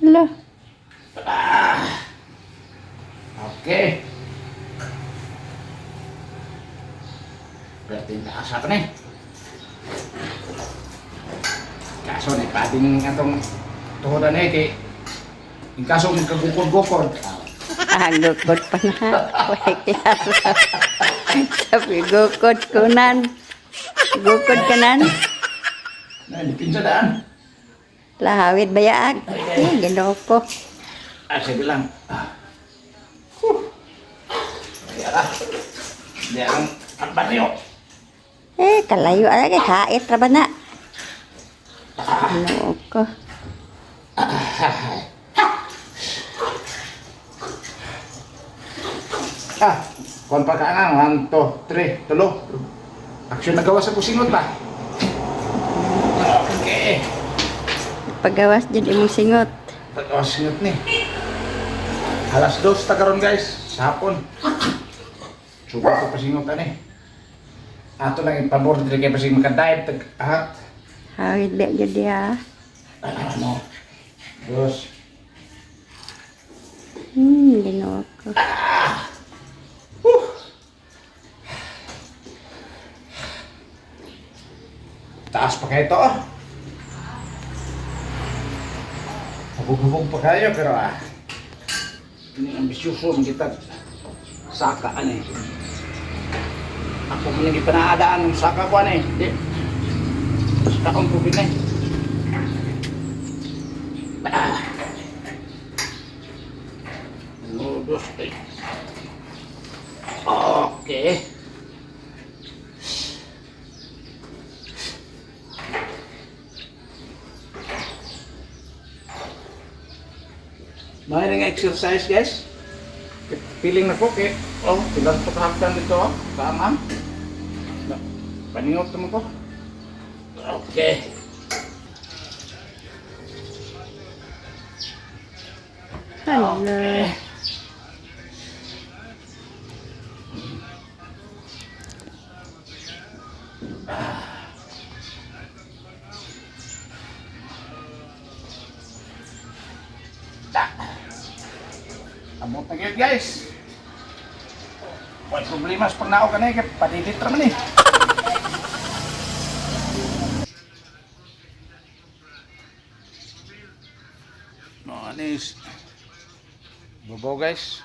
Lah, Oke. Berarti taas apa nih? Kaso nih, pating atong tuhodan eh, kay yung kaso magkagukod-gukod. gukod pa na. Wala klaro. Sabi, gukod kunan. Gukod kanan. Nah, dipinsa daan. Lahawid bayaag. Ginoo ko. Saya bilang, ya lah, dia ang barrio. Kalayo ara kay kait ra ba na? Ginoo ko. Kon pa ka nga, 1, 2, 3, tulo. Aksyon nagawa sa pusingot ba? Okay. Pagawas jud imong singot. Pagawas singot ni. Alas 2 ta karon guys, sa hapon. Suba ko pasingotan eh. Ato lang ipabor diri kay pasing makadive tag ahat. Hawid ba jud dia? Ano? Dos. Ginoo ko. Taas pa kayo to. Hubog-hubog pa kayo pero ini ambisyoso man kita saka ani. Ako man lagi panaadaan ng saka ko ani. Di. Basta akong tubig na. Dos. Okay. May nga exercise guys. Feeling na ko kay pilas pa kahaptan dito kaamam. Paningot naman ko. Okay. Hala. Abot na kayo guys. May problema sa pagnaog ka na eh, patidit naman eh. No, anis. Bobo guys.